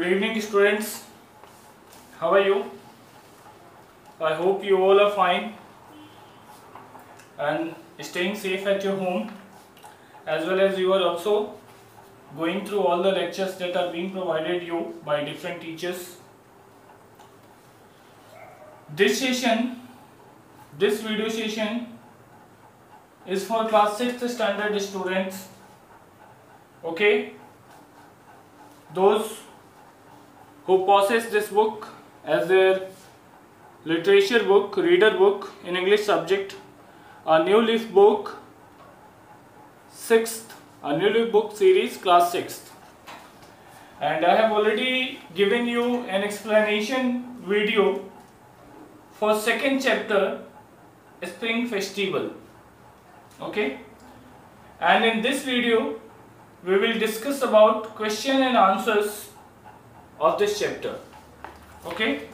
Good evening, students. How are you? I hope you all are fine and staying safe at your home, as well as you are also going through all the lectures that are being provided you by different teachers. This video session is for class 6th standard students. Okay, those who possess this book as their literature book, reader book in English subject, a new leaf book 6th, a new leaf book series class 6th, and I have already given you an explanation video for second chapter, Spring Festival. Okay, and in this video we will discuss about question and answers of this chapter. Okay,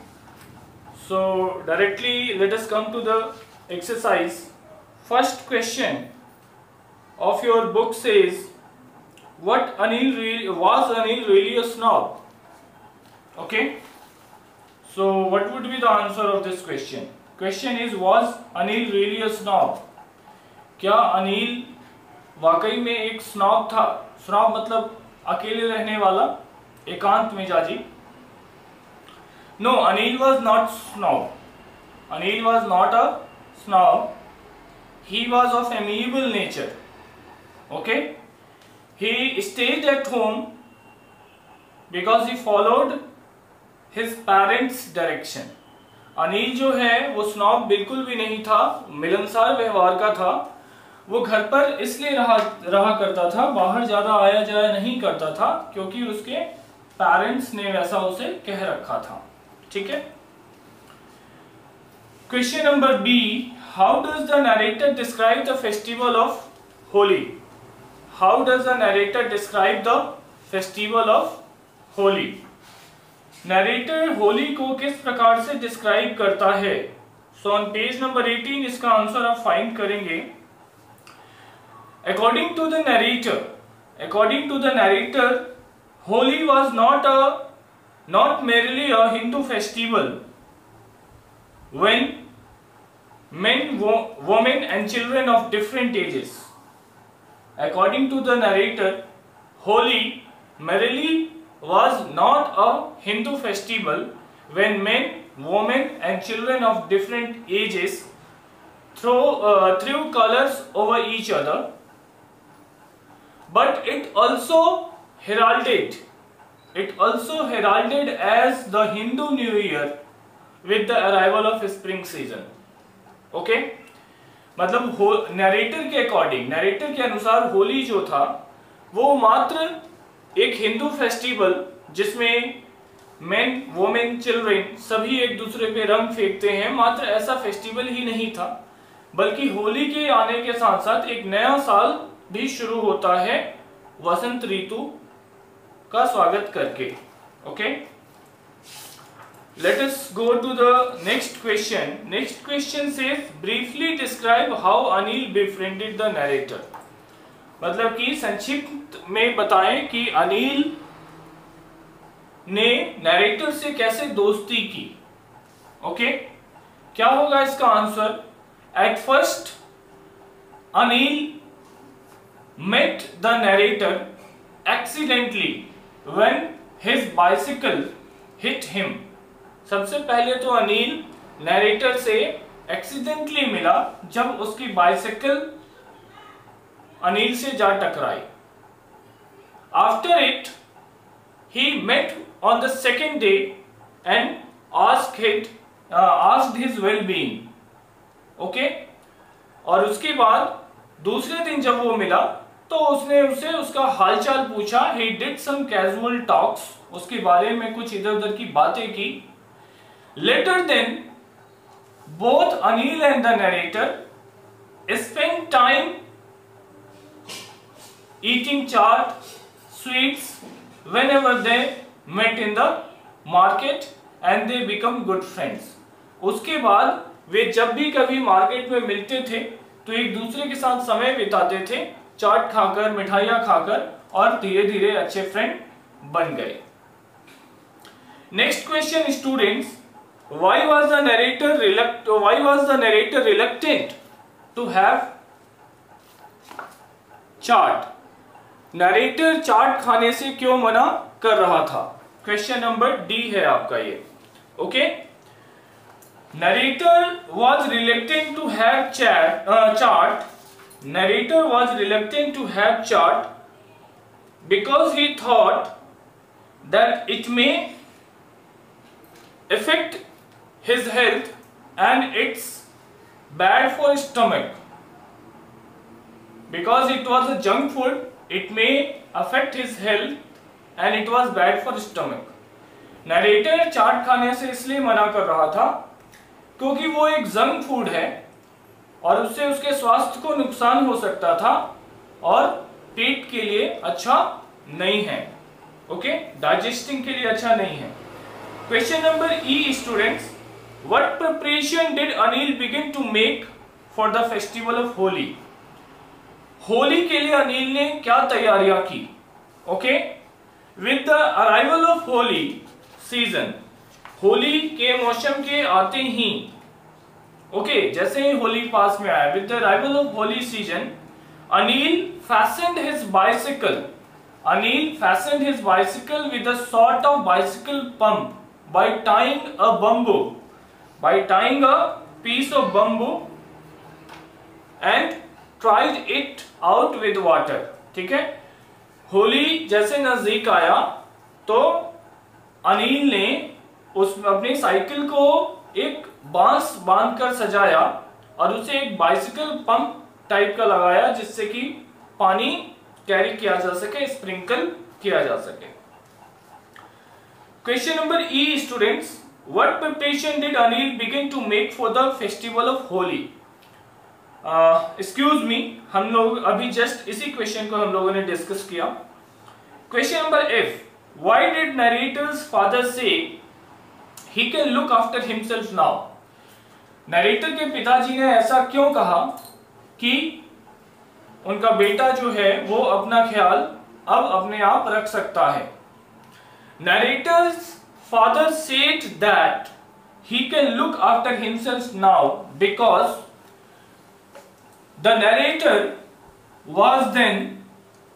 so directly let us come to the exercise. First question of your book says, was Anil really a snob? Okay, so what would be the answer of this question? Question is, was Anil really a snob? क्या अनिल वाकई में एक snob था? Snob मतलब अकेले रहने वाला, एकांत मिजाजी. No, Anil was not snob. Anil was not a snob. He was of amiable nature. Okay, he stayed at home because he followed his parents' direction. Anil जो है वो स्नॉब बिल्कुल भी नहीं था, मिलनसार व्यवहार का था. वो घर पर इसलिए रहा करता था, बाहर ज्यादा आया जाया नहीं करता था क्योंकि उसके पेरेंट्स ने वैसा उसे कह रखा था. ठीक है. Question number B, how does the narrator describe the festival of Holi? How does the narrator describe the festival of Holi? Narrator Holi को किस प्रकार से डिस्क्राइब करता है? सो ऑन पेज नंबर 18 इसका आंसर आप फाइंड करेंगे. According to the narrator, Holi was not merely a Hindu festival when men, women and children of different ages. According to the narrator, Holi merely was not a Hindu festival when men, women and children of different ages threw colors over each other. But it also heralded as the Hindu New Year with the arrival of spring season. Okay, मतलब narrator के अनुसार होली जो था वो मात्र एक Hindu festival जिसमें main, women, children सभी एक दूसरे पे रंग फेंकते हैं, मात्र ऐसा फेस्टिवल ही नहीं था, बल्कि होली के आने के साथ साथ एक नया साल भी शुरू होता है वसंत ऋतु का स्वागत करके. Okay, let us go to the next question. Next question says, briefly describe how Anil befriended the narrator. मतलब कि संक्षिप्त में बताएं कि अनिल ने नरेटर से कैसे दोस्ती की. ओके, क्या होगा इसका answer? At first Anil met the narrator accidentally when his bicycle hit him. सबसे पहले तो अनिल नरेटर से एक्सीडेंटली मिला जब उसकी बाइसिकल अनिल से जा टकराई. After it, he met on the second day and asked his well-being. Okay, और उसके बाद दूसरे दिन जब वो मिला तो उसने उसे उसका हालचाल पूछा. He did some casual talks, उसके बारे में कुछ इधर उधर की बातें की. Later then, both Anil and the narrator spent time eating chaat, sweets whenever they met in the market and they become good friends. उसके बाद वे जब भी कभी मार्केट में मिलते थे तो एक दूसरे के साथ समय बिताते थे, चाट खाकर, मिठाइयाँ खाकर, और धीरे धीरे अच्छे फ्रेंड बन गए. Next question, students. Why was the narrator reluctant to have chaat? Narrator chaat खाने से क्यों मना कर रहा था? क्वेश्चन नंबर डी है आपका ये. Okay, narrator was reluctant to have chat. Narrator was reluctant to have chat because he thought that it may affect his health and it's bad for stomach. Because it was a junk food, it may affect his health and it was bad for stomach. Narrator chaat खाने से इसलिए मना कर रहा था क्योंकि वो एक जंक फूड है और उससे उसके स्वास्थ्य को नुकसान हो सकता था और पेट के लिए अच्छा नहीं है. ओके, डाइजेस्टिंग के लिए अच्छा नहीं है. Question number E, students. What preparation did Anil begin to make for the festival of Holi? Holi के लिए अनिल ने क्या तैयारियां की? Okay, with the arrival of Holi season, Holi के मौसम के आते ही, ओके, जैसे ही होली पास में आया, with the arrival of Holi season, Anil fastened his bicycle. Anil fastened his bicycle with a sort of bicycle pump. By tying a piece of bamboo and tried it out with water. ठीक है, होली जैसे नजदीक आया तो अनिल ने अपनी cycle को एक बांस बांधकर सजाया और उसे एक बाइसिकल पंप टाइप का लगाया जिससे कि पानी कैरी किया जा सके, स्प्रिंकल किया जा सके. Question number E, students. What preparation did Anil begin to make for the festival of Holi? Excuse me, हम लोग अभी जस्ट इसी क्वेश्चन को हम लोगों ने डिस्कस किया. Question number F. Why did narrator's father say he can look after himself now? Narrator के पिताजी ने ऐसा क्यों कहा कि उनका बेटा जो है वो अपना ख्याल अब अपने आप रख सकता है? Narrator's father said that he can look after himself now because the narrator was then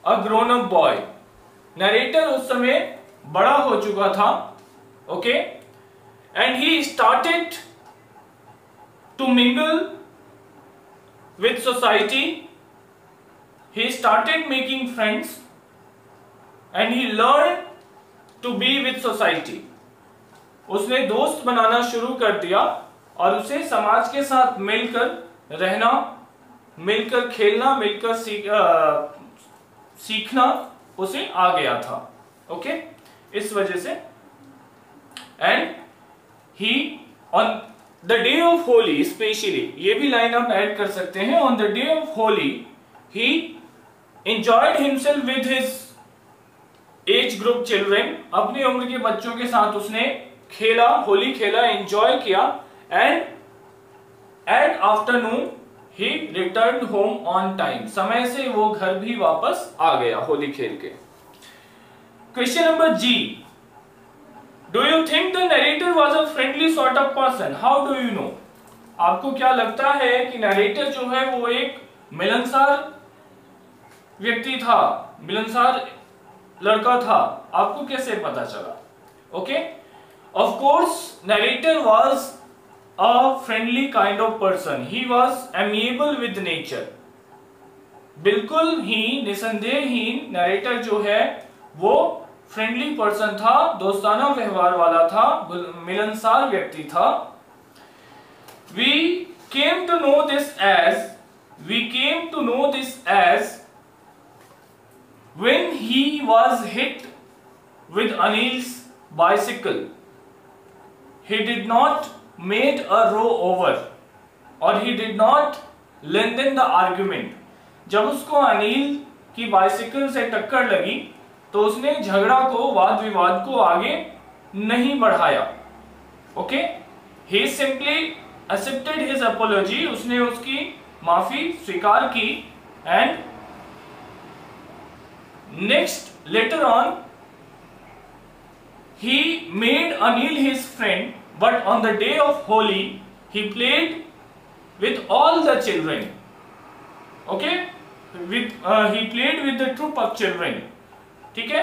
a grown-up boy. Narrator उस समय बड़ा हो चुका था, okay, and he started to mingle with society. He started making friends and he learned to be with society. उसने दोस्त बनाना शुरू कर दिया और उसे समाज के साथ मिलकर रहना, मिलकर खेलना, मिलकर सीखना उसे आ गया था. ओके, इस वजह से. And he on the day of Holi specially, ये भी लाइन आप ऐड कर सकते हैं, on the day of Holi he enjoyed himself with his age group children. अपनी उम्र के बच्चों के साथ उसने खेला, होली खेला, एंजॉय किया. And at afternoon he return home on time. समय से वो घर भी वापस आ गया होली खेल के. Question number G. Do you think the narrator was a friendly sort of person? How do you know? आपको क्या लगता है कि नरेटर जो है वो एक मिलनसार व्यक्ति था, मिलनसार लड़का था? आपको कैसे पता चला? Okay, of course narrator was a friendly kind of person. He was amiable with nature. बिल्कुल ही निसंदेह ही नरेटर जो है वो फ्रेंडली पर्सन था, दोस्ताना व्यवहार वाला था, मिलनसार व्यक्ति था. We came to know this as when he was hit with Anil's bicycle, he did not made a row over or he did not lengthen the argument. जब उसको अनिल की बाइसिकल से टक्कर लगी तो उसने झगड़ा को, वाद विवाद को आगे नहीं बढ़ाया. Okay, he simply accepted his apology. उसने उसकी माफी स्वीकार की. And next later on he made Anil his friend, but on the day of Holi he played with all the children. Okay, he played with the troop of children. ठीक है,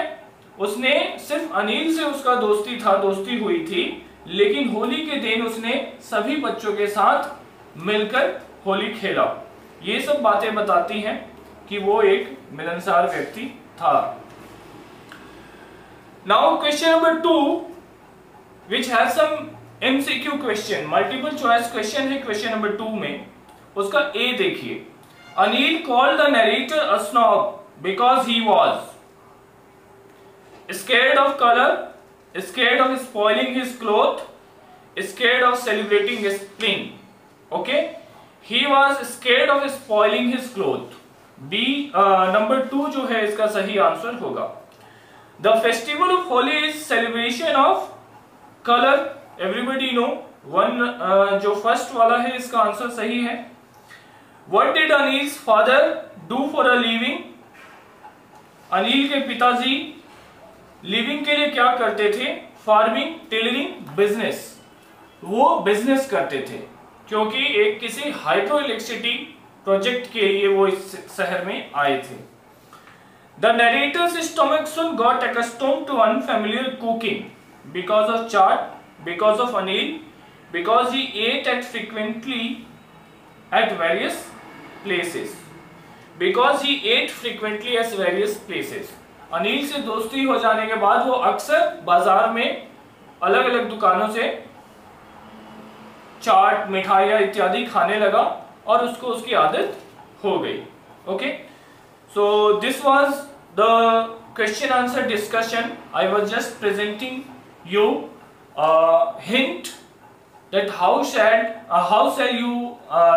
उसने सिर्फ अनिल से उसका दोस्ती हुई थी, लेकिन होली के दिन उसने सभी बच्चों के साथ मिलकर होली खेला। ये सब बातें बताती हैं कि वो एक मिलनसार व्यक्ति था। Now question number 2 which has some MCQ question, multiple choice question है क्वेश्चन नंबर 2 में। उसका ए देखिए, Anil called the narrator a snob because he was scared of color, scared of spoiling his cloth, scared of celebrating his spring. Okay, he was scared of spoiling his cloth. B number 2 जो है इसका सही answer होगा। The festival of Holi is celebration of color. Everybody know one जो first वाला है इसका answer सही है। What did Anil's father do for a living? Anil के पिताजी लिविंग के लिए क्या करते थे? Farming, tailoring, business. वो बिजनेस करते थे क्योंकि एक किसी हाइड्रो इलेक्ट्रिसिटी प्रोजेक्ट के लिए वो इस शहर में आए थे। The narrator's stomach soon got accustomed to unfamiliar cooking because of chaat, because of Anil, because he ate at frequently at various places. Because he ate frequently at various places. Anil से दोस्ती हो जाने के बाद वो अक्सर बाजार में अलग अलग दुकानों से चाट, मिठाइयाँ इत्यादि खाने लगा और उसको उसकी आदत हो गई। Okay, so this was the question answer discussion. I was just presenting you hint that how shall you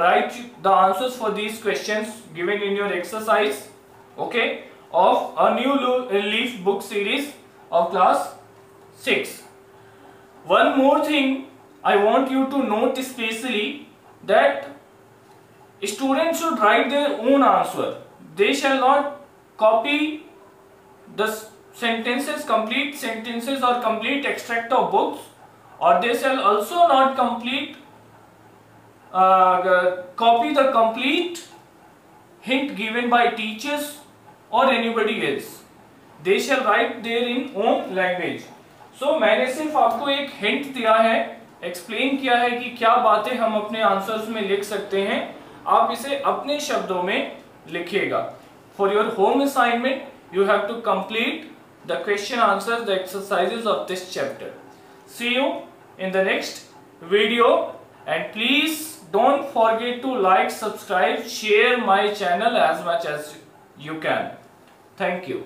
write the answers for these questions given in your exercise, okay, of a new leaf book series of class 6. One more thing I want you to note especially, that students should write their own answer. They shall not copy the sentences, complete sentences or complete extract of books, or they shall also not copy the complete hint given by teachers or anybody else. They shall write their in own language. So मैंने सिर्फ आपको एक hint दिया है, explain किया है कि क्या बातें हम अपने आंसर्स में लिख सकते हैं। आप इसे अपने शब्दों में लिखिएगा। For your home assignment, you have to complete the question answers, the exercises of this chapter. See you in the next video, and please don't forget to like, subscribe, share my channel as much as you can. Thank you.